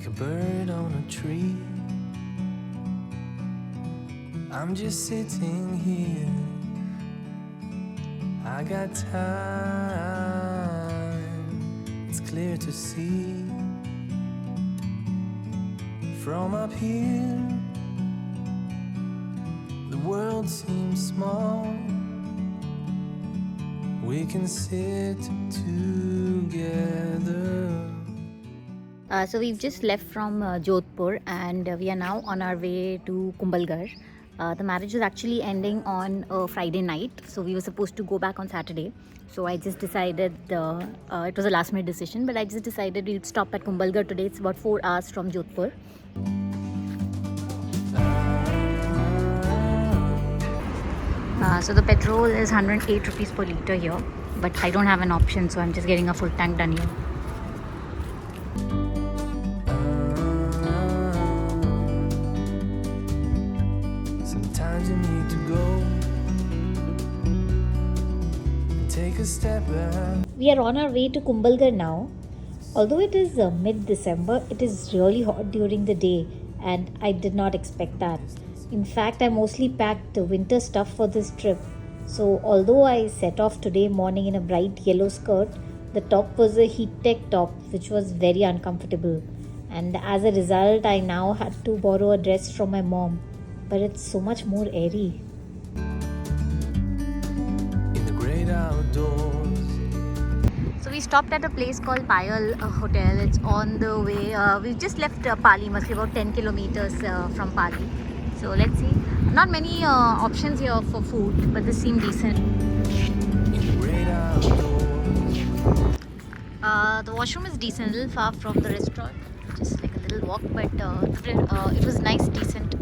like a bird on a tree. I'm just sitting here. I got time. It's clear to see from up here. The world seems small. We can sit together. So we've just left from Jodhpur and we are now on our way to KumbhalGarh. The marriage was actually ending on a Friday night, so we were supposed to go back on Saturday. So I just decided, it was a last minute decision, but I just decided we'd stop at KumbhalGarh today. It's about 4 hours from Jodhpur. So the petrol is 108 rupees per litre here, but I don't have an option, so I'm just getting a full tank done here. Sometimes you need to go and take a step back. We are on our way to KumbhalGarh now. Although it is mid-December, it is really hot during the day and I did not expect that. In fact, I mostly packed winter stuff for this trip. So although I set off today morning in a bright yellow skirt, the top was a heat tech top which was very uncomfortable. And as a result, I now had to borrow a dress from my mom. But it's so much more airy. In the great outdoors. So we stopped at a place called Payal Hotel. It's on the way. We just left Pali, must be about 10 kilometers from Pali. So let's see. Not many options here for food, but this seemed decent. In the great outdoors. The washroom is decent, a little far from the restaurant. Just like a little walk, but it was nice, decent.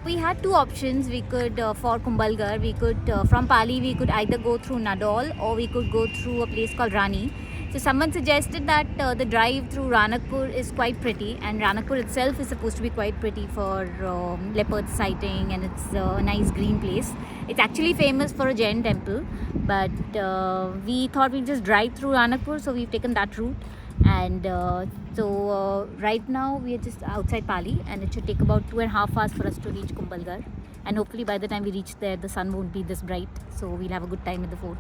We had two options. We could, for KumbhalGarh, we could, from Pali, we could either go through Nadol or we could go through a place called Rani. So someone suggested that the drive through Ranakpur is quite pretty, and Ranakpur itself is supposed to be quite pretty for leopard sighting, and it's a nice green place. It's actually famous for a Jain temple, but we thought we'd just drive through Ranakpur, so we've taken that route. And so right now we are just outside Pali, and it should take about 2.5 hours for us to reach KumbhalGarh, and hopefully by the time we reach there the sun won't be this bright, so we'll have a good time at the fort.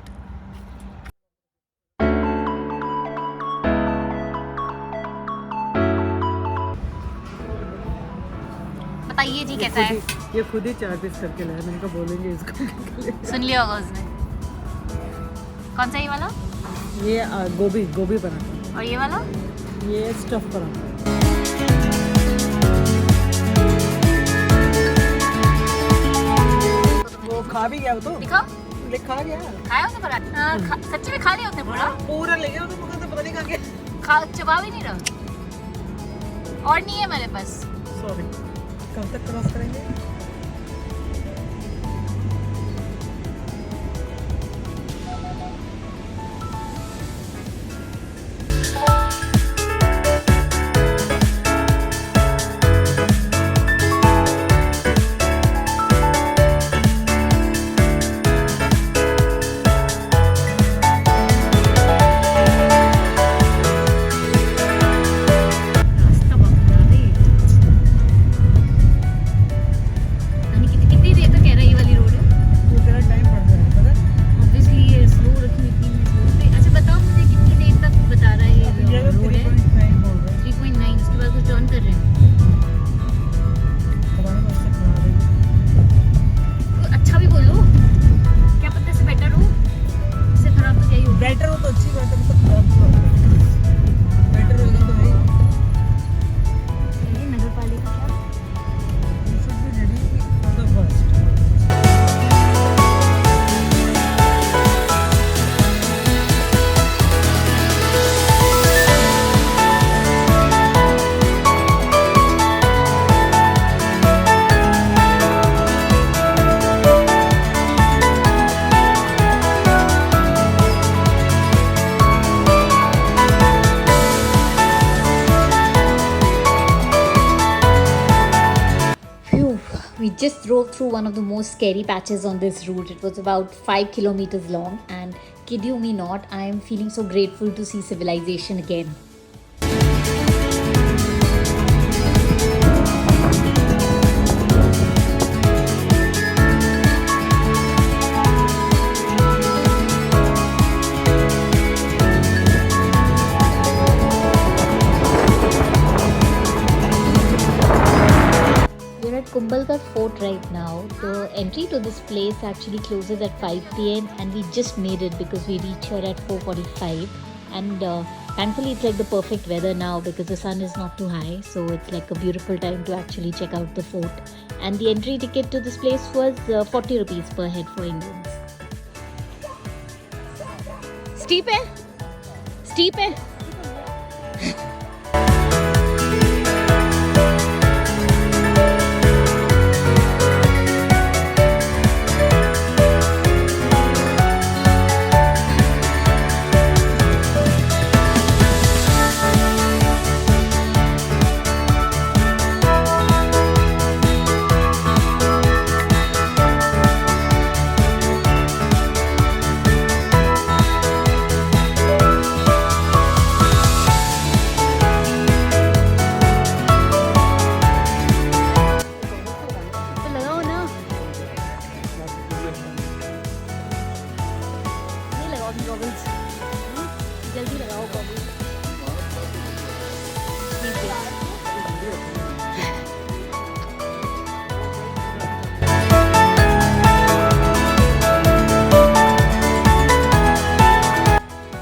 बताइए जी कैसा है? ये खुद ही 4 piece करके लाया, मैंने कहा बोलेंगे इसको। सुन लिया होगा उसने। कौन सा ये वाला? ये गोभी पराठा। और ये वाला? ये स्टफ पराठा। वो खा भी गया वो तो। दिखाओ। खा गया। खाया उसने पराठा? सच्ची में खा लिया उसने पूरा? पूरा ले गया, तो मुझे तो पता नहीं खा गया। चबा भी नहीं रहा। और नहीं है मेरे पास। सॉरी। कब तक क्रॉस करेंगे? We just drove through one of the most scary patches on this route. It was about 5 kilometers long, and kid you me not, I am feeling so grateful to see civilization again. Kumbhalgarh fort right now. The entry to this place actually closes at 5 p.m. and we just made it because we reached here at 4:45. And thankfully it's like the perfect weather now because the sun is not too high, so it's like a beautiful time to actually check out the fort. And the entry ticket to this place was 40 rupees per head for Indians. Steep hai? Steep hai? जल्दी लगाओ goggles.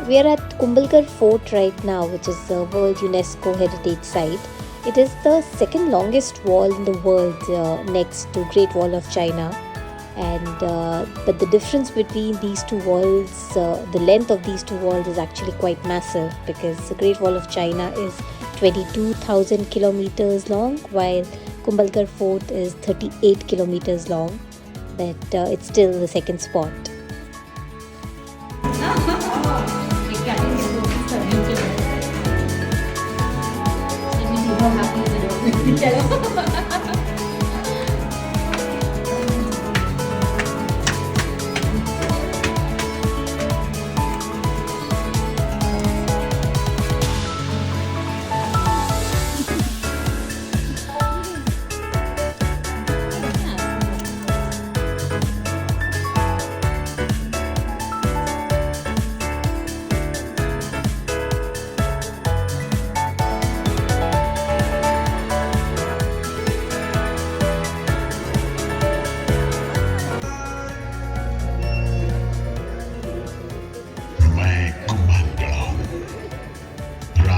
We are at KumbhalGarh Fort right now, which is the World UNESCO Heritage Site. It is the second longest wall in the world, next to Great Wall of China. And but the difference between these two walls, the length of these two walls is actually quite massive, because the Great Wall of China is 22,000 kilometers long, while KumbhalGarh Fort is 38 kilometers long. But it's still the second spot.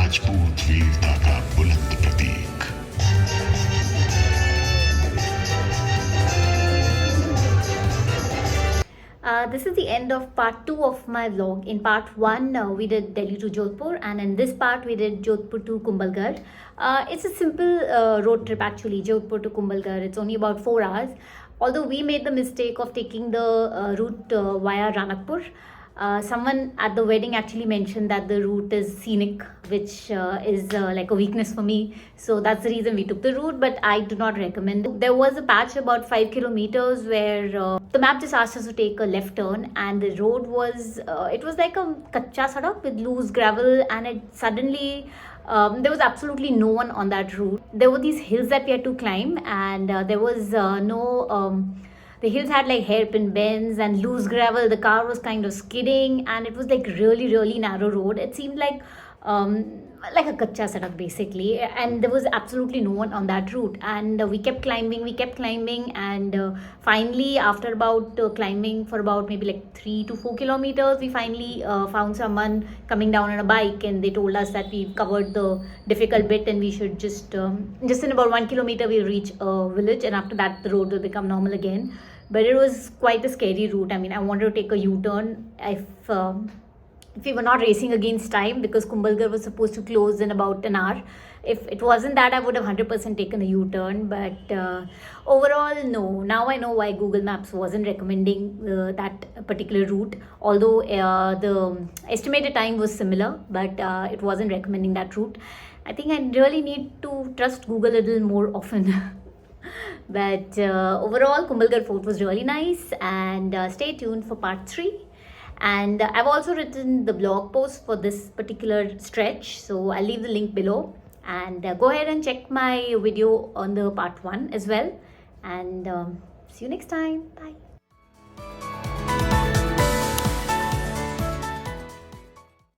Rajput वीरता का बुलंद प्रतीक। This is the end of part 2 of my vlog. In part 1 we did Delhi to Jodhpur, and in this part we did Jodhpur to KumbhalGarh. It's a simple road trip actually, Jodhpur to KumbhalGarh. It's only about 4 hours. Although we made the mistake of taking the route via Ranakpur. Someone at the wedding actually mentioned that the route is scenic, which is like a weakness for me. So that's the reason we took the route, but I do not recommend it. There was a patch about 5 kilometers where the map just asked us to take a left turn, and the road was, it was like a kacha sadak with loose gravel, and it suddenly, there was absolutely no one on that route. There were these hills that we had to climb, and there was the hills had like hairpin bends and loose gravel. The car was kind of skidding, and it was like really narrow road. It seemed like a kacha sadak basically, and there was absolutely no one on that route. And we kept climbing, and finally after about climbing for about maybe like 3 to 4 kilometers, we finally found someone coming down on a bike, and they told us that we've covered the difficult bit and we should just in about 1 kilometer we'll reach a village, and after that the road will become normal again. But it was quite a scary route. I mean, I wanted to take a U-turn if we were not racing against time, because KumbhalGarh was supposed to close in about an hour. If it wasn't that, I would have 100% taken a U-turn. But overall, no. Now I know why Google Maps wasn't recommending that particular route. Although the estimated time was similar, but it wasn't recommending that route. I think I really need to trust Google a little more often. But overall, KumbhalGarh Fort was really nice, and stay tuned for part 3. And I've also written the blog post for this particular stretch, so I'll leave the link below, and go ahead and check my video on the part 1 as well. And see you next time. Bye.